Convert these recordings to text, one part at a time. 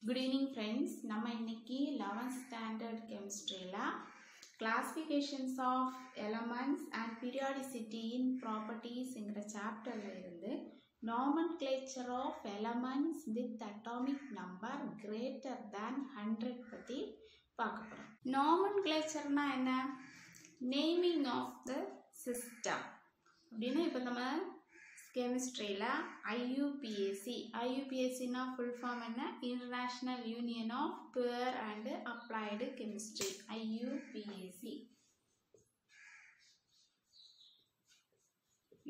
Good evening friends. நம்ம இன்னைக்கு 11th standard chemistryல classifications of elements and periodicity in properties ங்கிற chapterல இருந்து nomenclature of elements with atomic number greater than 100 பத்தி பார்க்க போறோம். nomenclatureனா என்ன? naming of the system. அப்படினா இப்போ நம்ம chemistryல IUPAC na full form enna International Union of Pure and Applied Chemistry IUPAC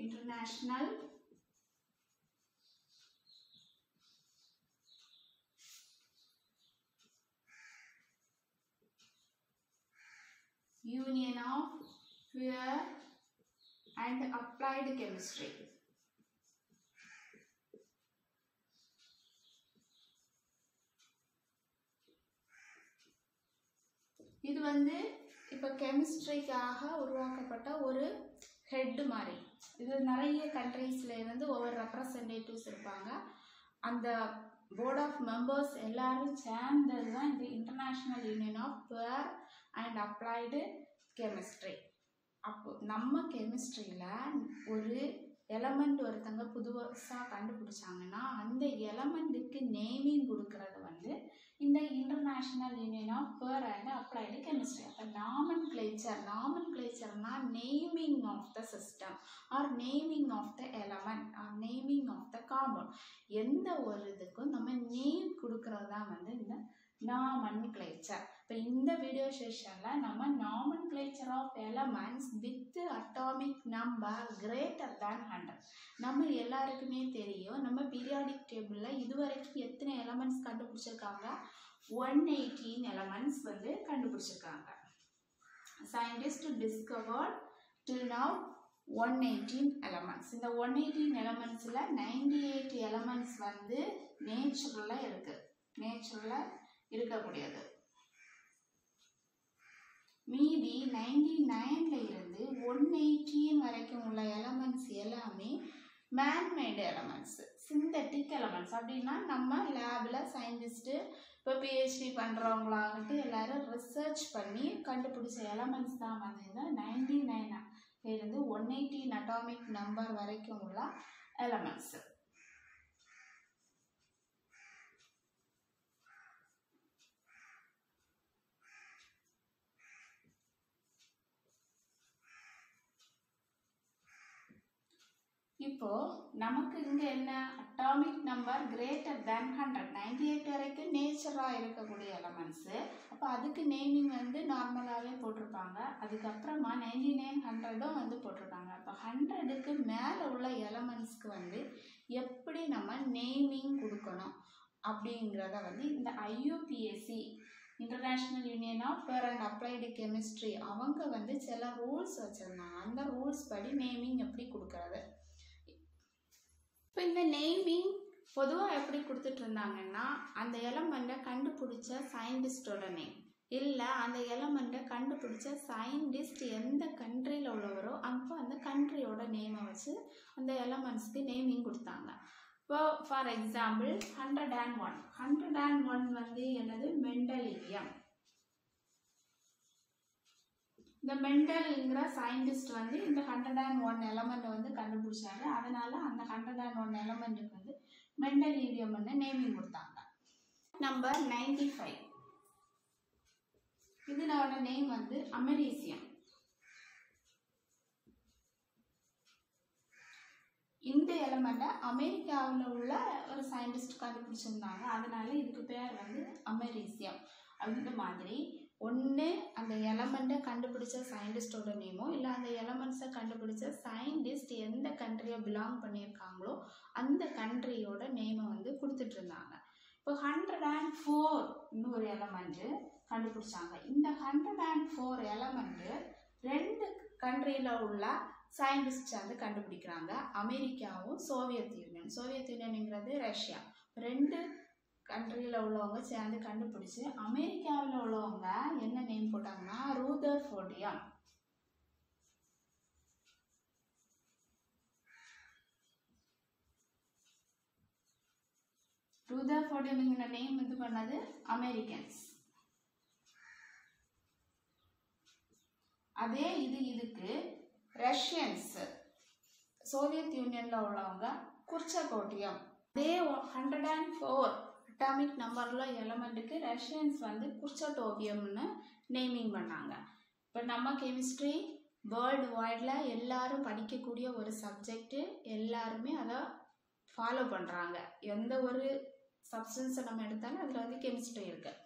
International Union of Pure and Applied Chemistry. இது வந்து இப்போ கெமிஸ்ட்ரிக்காக உருவாக்கப்பட்ட ஒரு ஹெட் மாதிரி. இது நிறைய கண்ட்ரீஸ்ல இருந்து ஒவ்வொரு ரெப்ரசன்டேட்டிவ்ஸ் இருப்பாங்க. அந்த போர்ட் ஆஃப் மெம்பர்ஸ் எல்லாரும் சேர்ந்தது தான் இந்த international union of pure and applied chemistry. அப்போ நம்ம கெமிஸ்ட்ரியில் ஒரு எலமெண்ட் ஒருத்தங்க புதுசாக கண்டுபிடிச்சாங்கன்னா அந்த எலமெண்ட்டுக்கு நேமிங் கொடுக்கறது வந்து இந்த international union of pure and applied chemistry. அப்போ நாமன்கிளேச்சர்னா naming of the system or naming of the element or naming of the compound. எந்த ஒரு இதுக்கும் நம்ம நேம் கொடுக்கறது தான் வந்து இந்த நாமன்கிளேச்சர். இப்போ இந்த வீடியோ செஷனில் நம்ம nomenclature of elements with atomic number greater than 100. நம்ம எல்லாருக்குமே தெரியும், நம்ம பீரியாடிக் டேபிளில் இதுவரைக்கும் எத்தனை எலமெண்ட்ஸ் கண்டுபிடிச்சிருக்காங்க? 118 எலமெண்ட்ஸ் வந்து கண்டுபிடிச்சிருக்காங்க. Scientist discovered till now 118 elements. இந்த 118 எலமெண்ட்ஸில் 98 எலமெண்ட்ஸ் வந்து நேச்சுரலில் இருக்கக்கூடியது. மீதி 99ல இருந்து 118 வரைக்கும் உள்ள எலமெண்ட்ஸ் எல்லாமே மேன்மேடு எலமெண்ட்ஸ், சிந்தட்டிக் எலமெண்ட்ஸ். அப்படின்னா நம்ம லேபில் சயின்டிஸ்ட்டு இப்போ பிஹெச்டி பண்ணுறவங்களாகட்டும் எல்லாரும் ரிசர்ச் பண்ணி கண்டுபிடிச்ச எலமெண்ட்ஸ் தான் வந்து இந்த 99ல இருந்து 118 அட்டாமிக் நம்பர் வரைக்கும் உள்ள எலமெண்ட்ஸ். இப்போ நமக்கு இங்க என்ன அட்டாமிக் நம்பர் கிரேட்டர் தேன் 100, 98 வரைக்கும் நேச்சராக இருக்கக்கூடிய எலமெண்ட்ஸ். அப்போ அதுக்கு நேமிங் வந்து நார்மலாகவே போட்டிருப்பாங்க. அதுக்கப்புறமா 99, 100ம் வந்து போட்டிருக்காங்க. அப்போ 100க்கு மேலே உள்ள எலமெண்ட்ஸ்க்கு வந்து எப்படி நம்ம நேமிங் கொடுக்கணும் அப்படிங்கிறத வந்து இந்த IUPAC international union of pure and applied chemistry அவங்க வந்து சில ரூல்ஸ் வச்சுருந்தாங்க. அந்த ரூல்ஸ் படி நேமிங் எப்படி கொடுக்கறது. இப்போ இந்த நேமிங் பொதுவாக எப்படி கொடுத்துட்டு இருந்தாங்கன்னா அந்த எலமெண்ட்டை கண்டுபிடிச்ச சயின்டிஸ்டோட நேம், இல்லை அந்த எலமெண்ட்டை கண்டுபிடிச்ச சயின்டிஸ்ட் எந்த கண்ட்ரியில் உள்ளவரோ அப்போ அந்த கண்ட்ரியோட நேமை வச்சு அந்த எலமெண்ட்ஸ்க்கு நேமிங் கொடுத்தாங்க. இப்போ ஃபார் எக்ஸாம்பிள் 101 வந்து என்னது? மெண்டலியம். இந்த மெண்டல்ங்கிற சயின்டிஸ்ட் வந்து இந்த 101 எலமெண்ட் வந்து கண்டுபிடிச்சாரு. அதனால அந்த 101 எலமெண்ட்டுக்கு வந்து மெண்டலியம் வந்து நேமிங் கொடுத்தாங்க. நம்பர் 95 இதனோட நேம் வந்து அமெரிசியம். இந்த எலமெண்ட்டை அமெரிக்காவில் உள்ள ஒரு சயின்டிஸ்ட் கண்டுபிடிச்சிருந்தாங்க. அதனால இதுக்கு பேர் வந்து அமெரிசியம். அந்த மாதிரி ஒன்று அந்த எலமெண்ட்டை கண்டுபிடிச்ச சயின்டிஸ்டோட நேமோ இல்லை அந்த எலமெண்ட்ஸை கண்டுபிடிச்ச சயின்டிஸ்ட் எந்த கண்ட்ரியை பிலாங் பண்ணியிருக்காங்களோ அந்த கண்ட்ரியோட நேமை வந்து கொடுத்துட்டு இருந்தாங்க. இப்போ 104 இன்னொரு எலமெண்ட்டு கண்டுபிடிச்சாங்க. இந்த 104 எலமெண்ட்டு 2 கண்ட்ரியில் உள்ள சயின்டிஸ்ட் வந்து கண்டுபிடிக்கிறாங்க. அமெரிக்காவும் சோவியத் யூனியன்ங்கிறது ரஷ்யா. 2 கண்ட்ரியில் உள்ளவங்க சேர்ந்து கண்டுபிடிச்சு அமெரிக்காவில் உள்ளவங்க என்ன நேம் போட்டாங்கன்னா ரூதர்ஃபோர்டியம். ரூதர்ஃபோர்டியம் ரதர்ஃபோர்டுங்கிற நேம் இது பண்ணது அமெரிக்கன்ஸ். அதே இதுக்கு ரஷ்யன்ஸ், சோவியத் யூனியன்ல உள்ளவங்க குர்ச்சகோட்டியம். அதே 104 அட்டாமிக் நம்பர்ல எலமெண்ட்டுக்கு ரஷ்யன்ஸ் வந்து குர்ச்சடோபியம்னு நேமிங் பண்ணாங்க. இப்போ நம்ம கெமிஸ்ட்ரி வேர்ல்டு வைடில் எல்லாரும் படிக்கக்கூடிய ஒரு சப்ஜெக்டு, எல்லாருமே அதை ஃபாலோ பண்ணுறாங்க. எந்த ஒரு சப்ஸ்டன்ஸை நம்ம எடுத்தாலும் அதில் வந்து கெமிஸ்ட்ரி இருக்குது.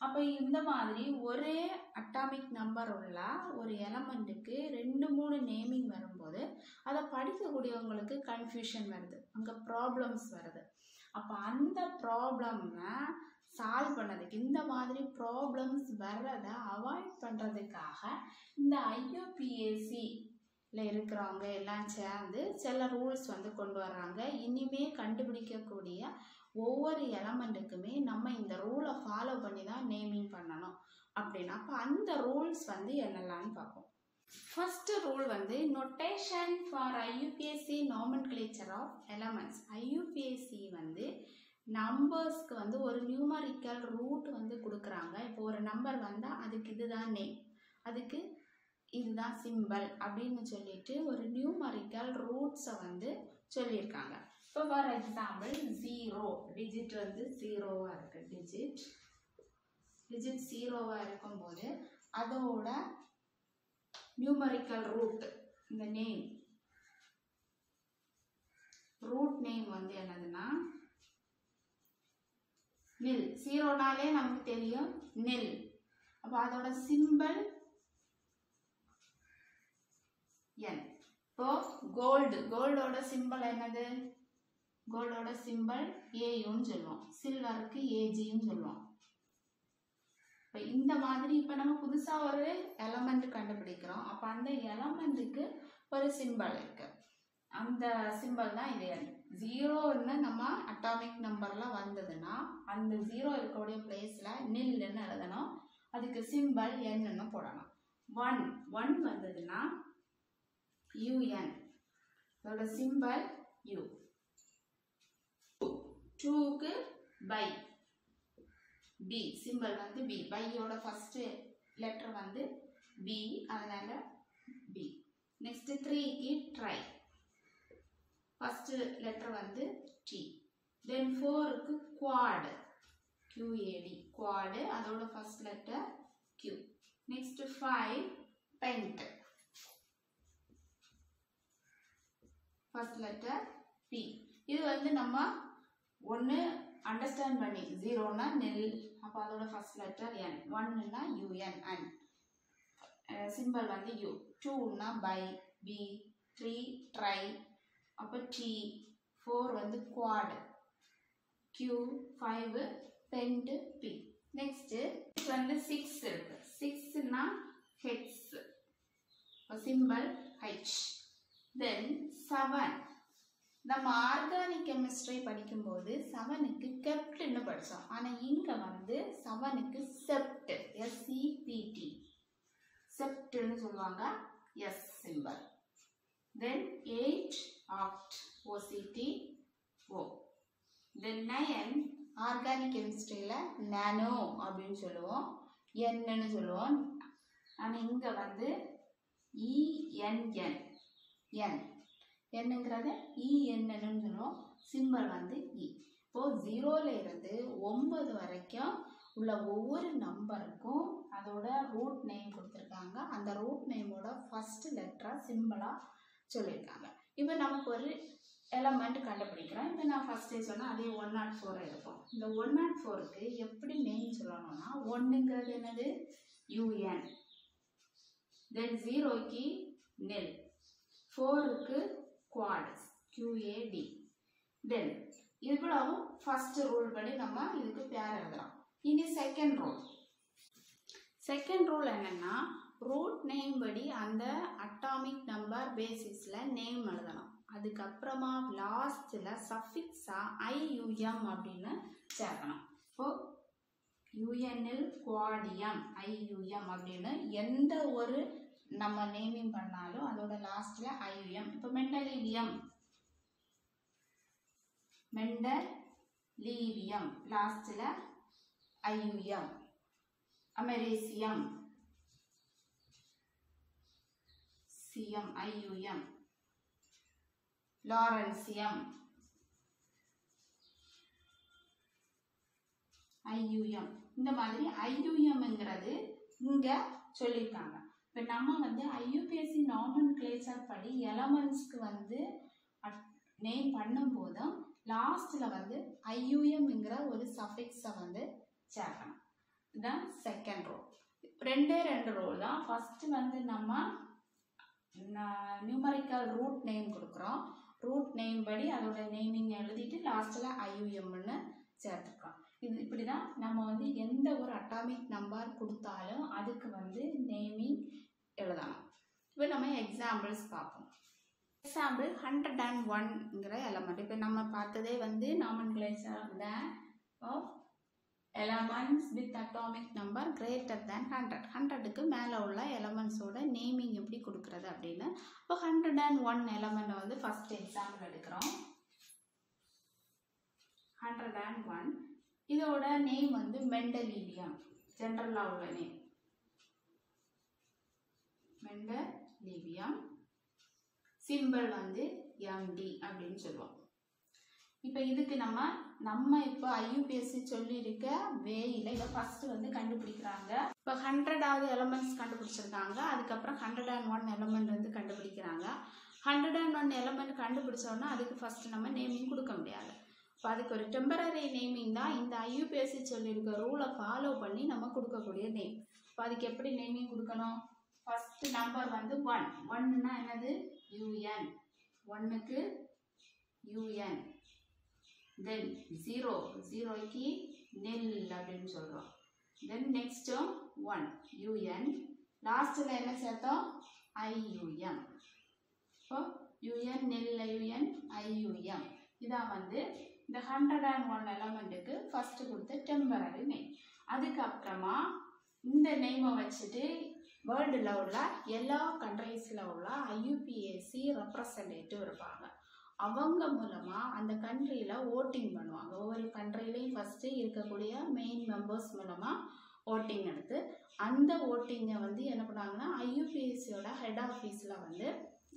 அப்போ இந்த மாதிரி ஒரே அட்டாமிக் நம்பர் உள்ள ஒரு எலமெண்ட்டுக்கு 2-3 நேமிங் வரும்போது அதை படிக்கக்கூடியவங்களுக்கு கன்ஃபியூஷன் வருது, அங்கே ப்ராப்ளம்ஸ் வருது. அப்போ அந்த ப்ராப்ளம்மை சால்வ் பண்ணதுக்கு, இந்த மாதிரி ப்ராப்ளம்ஸ் வர்றதை அவாய்ட் பண்ணுறதுக்காக இந்த IUPACல இருக்கிறவங்க எல்லாம் சேர்ந்து சில ரூல்ஸ் வந்து கொண்டு வர்றாங்க. இனிமே கண்டுபிடிக்கக்கூடிய ஒவ்வொரு எலமெண்ட்டுக்குமே நம்ம இந்த ரூலை ஃபாலோ பண்ணி தான் நேமிங் பண்ணணும் அப்படின்னா, அப்போ அந்த ரூல்ஸ் வந்து என்னெல்லாம்னு பார்ப்போம். ஃபர்ஸ்ட் ரூல் வந்து notation for IUPAC nomenclature of elements. IUPAC வந்து நம்பர்ஸ்க்கு வந்து ஒரு நியூமரிக்கல் ரூட் வந்து கொடுக்குறாங்க. இப்போ ஒரு நம்பர் வந்தால் அதுக்கு இதுதான் நேம், அதுக்கு இதுதான் சிம்பிள் அப்படின்னு சொல்லிட்டு ஒரு நியூமரிக்கல் ரூட்ஸை வந்து சொல்லியிருக்காங்க. இப்போ ஃபார் எக்ஸாம்பிள் 0 டிஜிட் வந்து 0வாக இருக்குது. டிஜிட் 0வாக இருக்கும்போது அதோட நியூமரிக்கல் ரூட், இந்த நேம் ரூட் நேம் வந்து என்னதுன்னா நில். 0னாலே நமக்கு தெரியும் நில். அப்போ அதோட சிம்பிள் N. இப்போ கோல்டோட சிம்பிள் என்னது? கோல்டோட சிம்பிள் AUன்னு சொல்லுவோம், சில்வருக்கு AGன்னு சொல்லுவோம். இப்போ இந்த மாதிரி இப்போ நம்ம புதுசாக ஒரு எலமெண்ட் கண்டுபிடிக்கிறோம். அப்போ அந்த எலமெண்ட்டுக்கு ஒரு சிம்பிள் இருக்கு, அந்த சிம்பிள் தான் இது N. 0ன்னு நம்ம அட்டாமிக் நம்பரில் வந்ததுன்னா அந்த 0 இருக்கக்கூடிய பிளேஸில் நில்லுன்னு எழுதணும், அதுக்கு சிம்பிள் Nன்னு போடணும். 1 வந்ததுன்னா UN, அதோட சிம்பிள் U. 2க்கு பை, B, சிம்பிள் வந்து B. பையோட ஃபர்ஸ்ட் லெட்டர் வந்து B, அதனால B. நெக்ஸ்ட் 3க்கு ட்ரை, ஃபர்ஸ்ட் லெட்டர் வந்து T. தென் 4க்கு குவாட், QAD, குவாட், அதோட first letter Q. Next 5 pent, first letter P. இது வந்து நம்ம ஒன்று அண்டர்ஸ்டாண்ட் பண்ணி, 0னா நெல், அப்போ அதோட ஃபர்ஸ்ட் லெட்டர் N, 1னா UN, N, சிம்பிள் வந்து U. 2னா பை, B. 3 ட்ரை, அப்போ T. 4 வந்து quad, Q. 5 pent, P. Next வந்து 6 இருக்கு. 6னா ஹெட்ஸ், சிம்பிள் H. தென் 7, நம்ம ஆர்கானிக் கெமிஸ்ட்ரி படிக்கும்போது 7க்கு கெப்ட்னு படித்தோம். ஆனால் இங்கே வந்து 7க்கு செப்ட், SEPT, செப்ட்னு சொல்லுவாங்க, S சிம்பிள். தென் 8 ஆக்ட், OCT, O. தென் 9 ஆர்கானிக் கெமிஸ்ட்ரியில் நானோ அப்படின்னு சொல்லுவோம், Nன்னு சொல்லுவோம். ஆனால் இங்கே வந்து ENN, என்னங்கிறத ENன்னு சொல்லுவோம், சிம்பிள் வந்து E. இப்போ 0ல இருந்து 9 வரைக்கும் உள்ள ஒவ்வொரு நம்பருக்கும் அதோட ரூட் நேம் கொடுத்துருக்காங்க. அந்த ரூட் நேமோட ஃபர்ஸ்ட் லெட்டரா சிம்பிளா சொல்லியிருக்காங்க. இப்போ நமக்கு ஒரு எலமெண்ட் கண்டுபிடிக்கிறோம். இப்போ நான் ஃபர்ஸ்டே சொன்னேன், அதே 104 எடுப்போம். இந்த 104க்கு எப்படி நேம் சொல்லணும்னா, 1ங்கிறது என்னது? UN. தென் 0க்கு நெல், 4க்கு குவாட், QAD. தென் இவ்வளவும் ஃபர்ஸ்ட் ரூல் படி நம்ம இதுக்கு பேர் எழுதலாம். இனி செகண்ட் ரூல் என்னன்னா, ரூட் நேம் படி அந்த அட்டாமிக் நம்பர் பேசிஸில் நேம் எழுதணும். அதுக்கப்புறமா லாஸ்ட்டில் சஃபிக்ஸா IUM அப்படின்னு சேர்க்கணும். இப்போ UNல் குவாடியம், IUM அப்படின்னு எந்த ஒரு நம்ம நேமிங் பண்ணாலும் அதோட லாஸ்ட்டில் IUM. இப்போ மெண்டலியம் லீவியம் லாஸ்ட்ல ஐயுஎம், அமெரிசியம் சிஎம் ஐயுஎம், லாரன்சியம் ஐயுஎம். இந்த மாதிரி ஐயுஎம்ங்கிறது இங்க சொல்லியிருக்காங்க. இப்போ நம்ம வந்து ஐயுபிஎஸ்சி நாமன்கிளேச்சர் படி எலமெண்ட்ஸ்க்கு வந்து நேம் பண்ணும்போதும் லாஸ்ட்ல வந்து ஐயுஎம்ங்கிற ஒரு சஃபிக்ஸை வந்து சேர்க்கணும். இதுதான் செகண்ட் ரோ. ரெண்டு ரோல் தான். ஃபர்ஸ்ட் வந்து நம்ம நியூமரிக்கல் ரூட் நேம் கொடுக்குறோம். ரூட் நேம் படி அதோட நேமிங் எழுதிட்டு லாஸ்ட்டில் ஐயுஎம்னு சேர்த்துருக்கோம். இது இப்படி தான் நம்ம வந்து எந்த ஒரு அட்டாமிக் நம்பர் கொடுத்தாலும் அதுக்கு வந்து நேமிங் எழுதணும். இப்போ நம்ம எக்ஸாம்பிள்ஸ் பார்ப்போம். எக்ஸாம்பிள் 101ங்கிற எலமெண்ட். இப்போ நம்ம பார்த்ததே வந்து nomenclature of elements with atomic number greater than 100. 100க்கு மேலே உள்ள எலமெண்ட்ஸோட நேமிங் எப்படி கொடுக்குறது அப்படின்னு. இப்போ 101 எலமெண்ட் வந்து ஃபர்ஸ்ட் எக்ஸாம்பிள் எடுக்கிறோம். 101 இதோட நேம் வந்து மெண்டலீவியம், ஜென்ரலாக உள்ள நேம் மெண்டலீவியம். சிம்பிள் வந்து MD அப்படின்னு சொல்லுவோம். இப்போ இதுக்கு நம்ம இப்போ ஐயுபிஎஸ்சி சொல்லியிருக்க வேயில் இதை ஃபஸ்ட்டு வந்து கண்டுபிடிக்கிறாங்க. இப்போ 100வது எலமெண்ட்ஸ் கண்டுபிடிச்சிருக்காங்க. அதுக்கப்புறம் 101 எலமெண்ட் வந்து கண்டுபிடிக்கிறாங்க. 101 எலமெண்ட் கண்டுபிடிச்சோன்னா அதுக்கு ஃபஸ்ட்டு நம்ம நேமிங் கொடுக்க முடியாது. இப்போ அதுக்கு ஒரு டெம்பரரி நேமிங் தான் இந்த ஐயுபிஎஸ்சி சொல்லியிருக்க ரூலை ஃபாலோ பண்ணி நம்ம கொடுக்கக்கூடிய நேம். இப்போ அதுக்கு எப்படி நேமிங் கொடுக்கணும்? ஃபஸ்ட்டு நம்பர் வந்து 1. 1ன்னா என்னது? UN. 1க்கு UN. Then 0, 0க்கு nil அப்படின்னு சொல்கிறோம். Then next 1, UN. லாஸ்ட்டில் என்ன சேர்த்தோம்? IUM. இப்போ UN, nil, UN, IUM. இதான் வந்து இந்த 101 எலமெண்ட்டுக்கு ஃபஸ்ட்டு கொடுத்த டெம்பரரி நேம். அதுக்கப்புறமா இந்த நேமை வச்சுட்டு வேர்ல்டில் உள்ள எல்லா கண்ட்ரீஸில் உள்ள ஐயுபிஎஸ்சி ரெப்ரசன்டேட்டிவ் இருப்பாங்க. அவங்க மூலமாக அந்த கண்ட்ரியில் ஓட்டிங் பண்ணுவாங்க. ஒவ்வொரு கண்ட்ரிலையும் ஃபஸ்ட்டு இருக்கக்கூடிய மெயின் மெம்பர்ஸ் மூலமாக ஓட்டிங் எடுத்து அந்த ஓட்டிங்கை வந்து என்ன பண்ணாங்கன்னா ஐயுபிஎஸ்சியோட ஹெட் ஆஃபீஸில் வந்து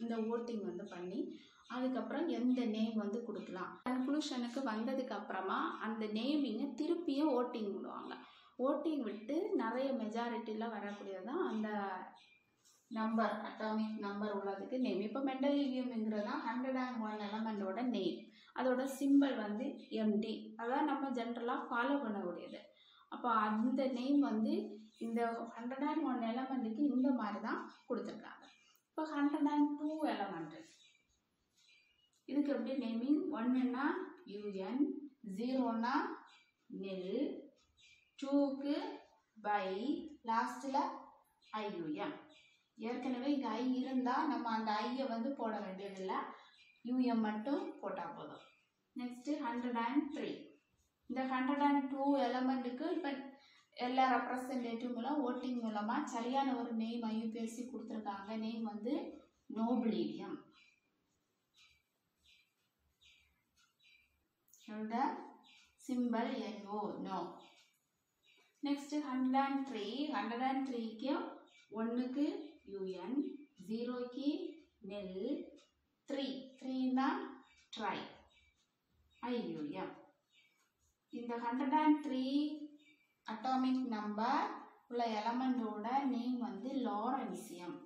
இந்த ஓட்டிங் வந்து பண்ணி அதுக்கப்புறம் எந்த நேம் வந்து கொடுக்கலாம் கன்க்ளூஷனுக்கு வந்ததுக்கு அப்புறமா அந்த நேமிங்கை திருப்பியும் ஓட்டிங் விடுவாங்க. ஓட்டிங் விட்டு நிறைய மெஜாரிட்டியில் வரக்கூடியது தான் அந்த நம்பர், அட்டாமிக் நம்பர் உள்ளதுக்கு நேம். இப்போ மெண்டலீவியம்ங்கிறது தான் 101 எலமெண்டோட நேம். அதோட சிம்பிள் வந்து MD. அதான் நம்ம ஜென்ரலாக ஃபாலோ பண்ணக்கூடியது. அப்போ அந்த நேம் வந்து இந்த 101 எலமெண்ட்டுக்கு இந்த மாதிரி தான் கொடுத்துருக்காங்க. இப்போ 102 எலமெண்ட் இதுக்கு எப்படி நேமிங்? 1ன்னா UN, 0ன்னா nil, 2க்கு by, லாஸ்ட்டில் IUM. ஏற்கனவே இங்கே ஐ இருந்தால் நம்ம அந்த ஐயை வந்து போட வேண்டியதில்லை, UM மட்டும் போட்டால் போதும். நெக்ஸ்ட்டு 103. இந்த 102 எலமெண்ட்டுக்கு இப்போ எல்லா ரெப்ரசன்டேட்டிவ் மூலம் ஓட்டிங் மூலமாக சரியான ஒரு நேம் ஐயுபிஎஸ்சி கொடுத்துருக்காங்க. நேம் வந்து நோபிலிடியம். இதோட சிம்பிள் NO, நோ. நெக்ஸ்ட்டு 103. 103க்கு 1க்கு UN, 0க்கு nil, 3ன்னா ட்ரை, IUM. இந்த 103 அட்டாமிக் நம்பர் உள்ள எலமெண்டோட நேம் வந்து லாரன்சியம்.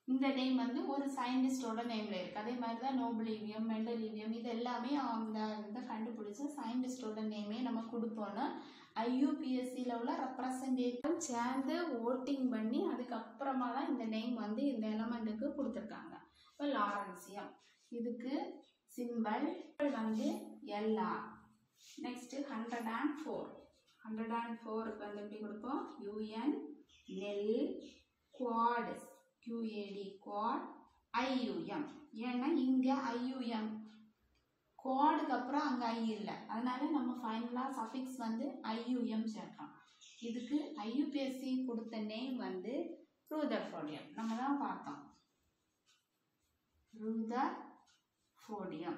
இந்த நேம் வந்து ஒரு சயின்டிஸ்டோட நேமில் இருக்குது. அதே மாதிரி தான் நோபிலிவியம், மெண்டலீவியம் இது எல்லாமே அந்த இதை கண்டுபிடிச்ச சயின்டிஸ்டோட நேமே நம்ம கொடுப்போன்னு ஐயுபிஎஸ்சியில் உள்ள ரெப்ரசன்டேட்டிவ் சேர்ந்து ஓட்டிங் பண்ணி அதுக்கப்புறமா தான் இந்த நேம் வந்து இந்த எலமெண்ட்டுக்கு கொடுத்துருக்காங்க. இப்போ லாரன்சியம் இதுக்கு சிம்பிள் வந்து LR. நெக்ஸ்ட்டு 104. 104க்கு வந்து எப்படி கொடுப்போம்? UN, nil, quad, QAD, quad, IUM. ஏன்னா இங்கே IUM குவாடுக்கு அப்புறம் அங்கே ஐ இல்லை, அதனால நம்ம ஃபைனலாக சஃபிக்ஸ் வந்து IUM சேர்க்கிறோம். இதுக்கு ஐயுபிஎஸ்சி கொடுத்த நேம் வந்து ரூதர்ஃபோர்டியம். நம்ம தான் பார்த்தோம் ரூதர்ஃபோர்டியம். sodium.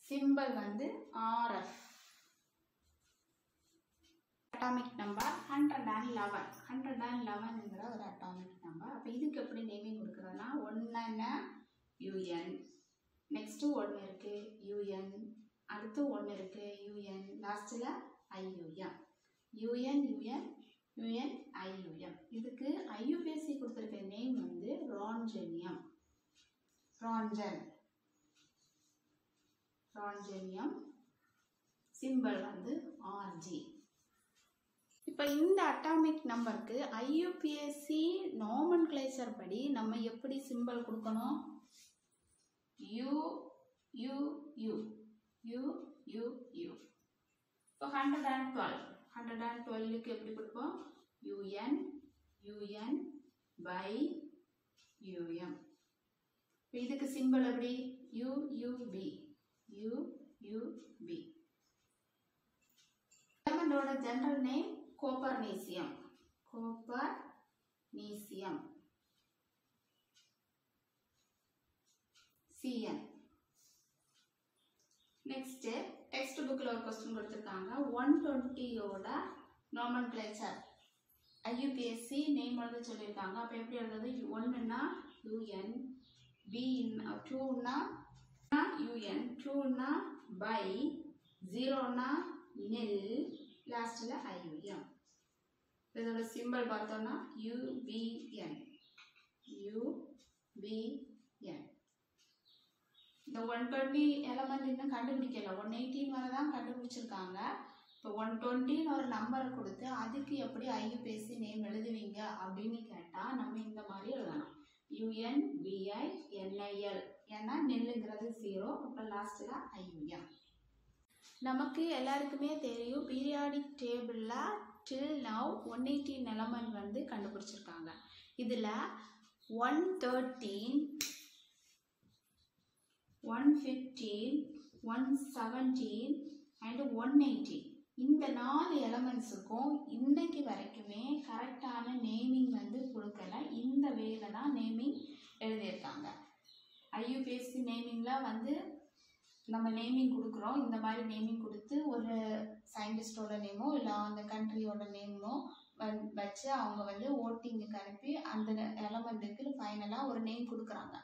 symbol வந்து RF. atomic number 111. 111ங்கிற ஒரு atomic number. அப்ப இதுக்கு எப்படி நேமிங் கொடுக்கிறதுனா 1 என்ன UN, நெக்ஸ்ட் 1 இருக்கு UN, அடுத்து 1 இருக்கு UN, லாஸ்ட்ல IUM. UN UN UN IUM. இதுக்கு IUPAC கொடுத்திருக்க நேம் வந்து ரான்ஜெனியம். ரான்ஜெனியம் சிம்பல் வந்து RG. இப்போ இந்த அட்டாமிக் நம்பருக்கு IUPAC நாமன்கிளேச்சர் படி நம்ம எப்படி சிம்பல் கொடுக்கணும்? U U U U U U. இப்போ 112க்கு எப்படி கொடுப்போம்? UN UN by UM. இப்போ இதுக்கு சிம்பல் எப்படி? UUB UUB. எலமெண்டோட general name copernicium. CN. Next text புக்ல ஒரு क्वेश्चन கொடுத்திருக்காங்க. 120யோட நாமன்கிளேச்சர் IUPAC நேம் எழுத சொல்லிருக்காங்க. அப்ப எப்படி எழுதுறது? 1 னா UN, B 2 னா UN, 2 னா by, 0 னா nil, லாஸ்ட்ல IUM. இதோட சிம்பல் பார்த்தோம்னா UBN. இந்த 120 எலமெண்ட் இன்னும் கண்டுபிடிக்கல, 118 வரை தான் கண்டுபிடிச்சிருக்காங்க. இப்போ 120 ஒரு நம்பர் கொடுத்து அதுக்கு எப்படி IUPAC நேம் எழுதுவீங்க அப்படின்னு கேட்டா நம்ம இந்த மாதிரி எழுதணும். UNBINIL. ஏன்னா நெல்லுங்கிறது 0, அப்புறம் லாஸ்ட்ல IUM. நமக்கு எல்லாருக்குமே தெரியும் பீரியாடிக் டேபிள்ல டில் நவ் 118 எலமெண்ட் வந்து கண்டுபிடிச்சிருக்காங்க. இதுல 113, 115, 117 and 118 இந்த 4 எலமெண்ட்ஸுக்கும் இன்னைக்கு வரைக்குமே கரெக்டான நேமிங் வந்து கொடுக்கல. இந்த வேல தான் நேமிங் எழுதியிருக்காங்க. IUPAC நேமிங்ல வந்து நம்ம நேமிங் கொடுக்குறோம். இந்த மாதிரி நேமிங் கொடுத்து ஒரு சயின்டிஸ்டோட நேமோ இல்லை அந்த கண்ட்ரியோட நேமோ வச்சு அவங்க வந்து ஓட்டிங்குக்கு அனுப்பி அந்த எலமெண்ட்டுக்கு ஃபைனலாக ஒரு நேம் கொடுக்குறாங்க.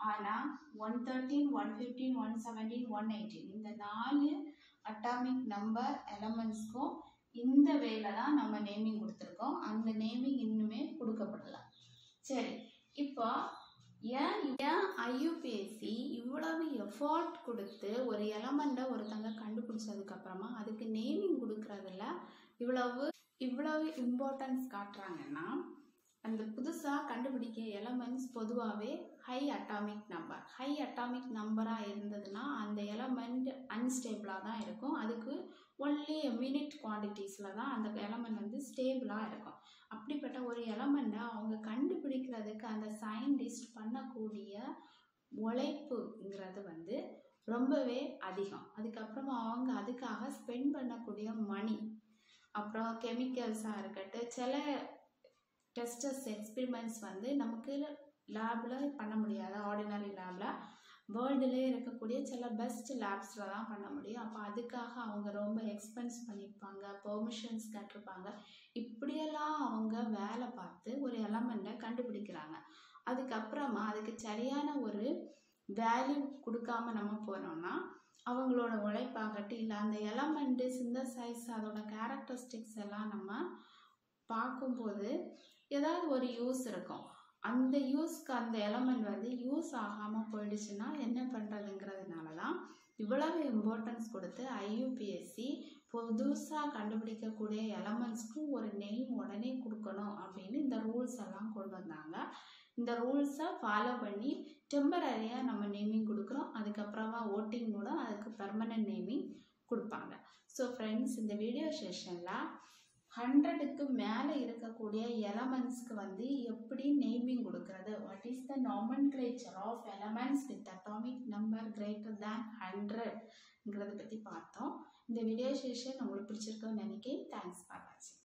ஆனால் 113, 115, 117, 118 இந்த 4 அட்டாமிக் நம்பர் எலமெண்ட்ஸ்க்கும் இந்த வேலை தான் நம்ம நேமிங் கொடுத்துருக்கோம். அந்த நேமிங் இன்னுமே கொடுக்கப்படல. சரி, இப்போ ஏன் IUPAC இவ்வளவு எஃபோர்ட் கொடுத்து ஒரு எலமெண்ட்டை ஒருத்தங்க கண்டுபிடிச்சதுக்கப்புறமா அதுக்கு நேமிங் கொடுக்குறதுல இவ்வளவு இம்பார்ட்டன்ஸ் காட்டுறாங்கன்னா அந்த புதுசாக கண்டுபிடிக்க எலமெண்ட்ஸ் பொதுவாகவே ஹை அட்டாமிக் நம்பராக இருந்ததுன்னா அந்த எலமெண்ட் அன்ஸ்டேபிளாக தான் இருக்கும். அதுக்கு ஒன்லி மினிட் குவான்டிட்டிஸில் தான் அந்த எலமெண்ட் வந்து ஸ்டேபிளாக இருக்கும். அப்படிப்பட்ட ஒரு எலமெண்ட்டை அவங்க கண்டுபிடிக்கிறதுக்கு அந்த சயின்டிஸ்ட் பண்ணக்கூடிய உழைப்புங்கிறது வந்து ரொம்பவே அதிகம். அதுக்கப்புறமா அவங்க அதுக்காக ஸ்பெண்ட் பண்ணக்கூடிய மணி, அப்புறம் கெமிக்கல்ஸாக இருக்கட்டும், சில டெஸ்டர்ஸ் எக்ஸ்பெரிமெண்ட்ஸ் வந்து நமக்கு லேபில் பண்ண முடியாது. ஆர்டினரி லேபில் வேர்ல்டுலேயே இருக்கக்கூடிய சில பெஸ்ட் லேப்ஸில் தான் பண்ண முடியும். அப்போ அதுக்காக அவங்க ரொம்ப எக்ஸ்பென்ஸ் பண்ணியிருப்பாங்க, பெர்மிஷன்ஸ் கட்டிருப்பாங்க. இப்படியெல்லாம் அவங்க வேலை பார்த்து ஒரு எலமெண்ட்டை கண்டுபிடிக்கிறாங்க. அதுக்கப்புறமா அதுக்கு சரியான ஒரு வேல்யூ கொடுக்காம நம்ம போனோம்னா அவங்களோட உழைப்பாகட்டும் இல்லை அந்த எலமெண்ட்டு சிந்தசைஸ் அதோட கேரக்டரிஸ்டிக்ஸ் எல்லாம் நம்ம பார்க்கும்போது ஏதாவது ஒரு யூஸ் இருக்கும். அந்த யூஸ்க்கு அந்த எலமெண்ட் வந்து யூஸ் ஆகாமல் போயிடுச்சுன்னா என்ன பண்ணுறதுங்கிறதுனால தான் இவ்வளவு இம்பார்ட்டன்ஸ் கொடுத்து IUPAC புதுசாக கண்டுபிடிக்கக்கூடிய எலமெண்ட்ஸ்க்கும் ஒரு நேம் உடனே கொடுக்கணும் அப்படின்னு இந்த ரூல்ஸ் எல்லாம் கொண்டு வந்தாங்க. இந்த ரூல்ஸை ஃபாலோ பண்ணி டெம்பரரியாக நம்ம நேமிங் கொடுக்குறோம். அதுக்கப்புறமா ஓட்டிங்கோட அதுக்கு பெர்மனன்ட் நேமிங் கொடுப்பாங்க. ஸோ ஃப்ரெண்ட்ஸ், இந்த வீடியோ செஷனில் 100க்கு மேலே இருக்கக்கூடிய எலமெண்ட்ஸ்க்கு வந்து எப்படி நேமிங் கொடுக்கறது, what is the nomenclature of elements with atomic number greater than 100ங்கிறத பற்றி பார்த்தோம். இந்த வீடியோ செஷன் உங்களுக்கு பிடிச்சிருக்குன்னு நினைக்கிறேன். தேங்க்ஸ் ஃபார் வாட்சிங்.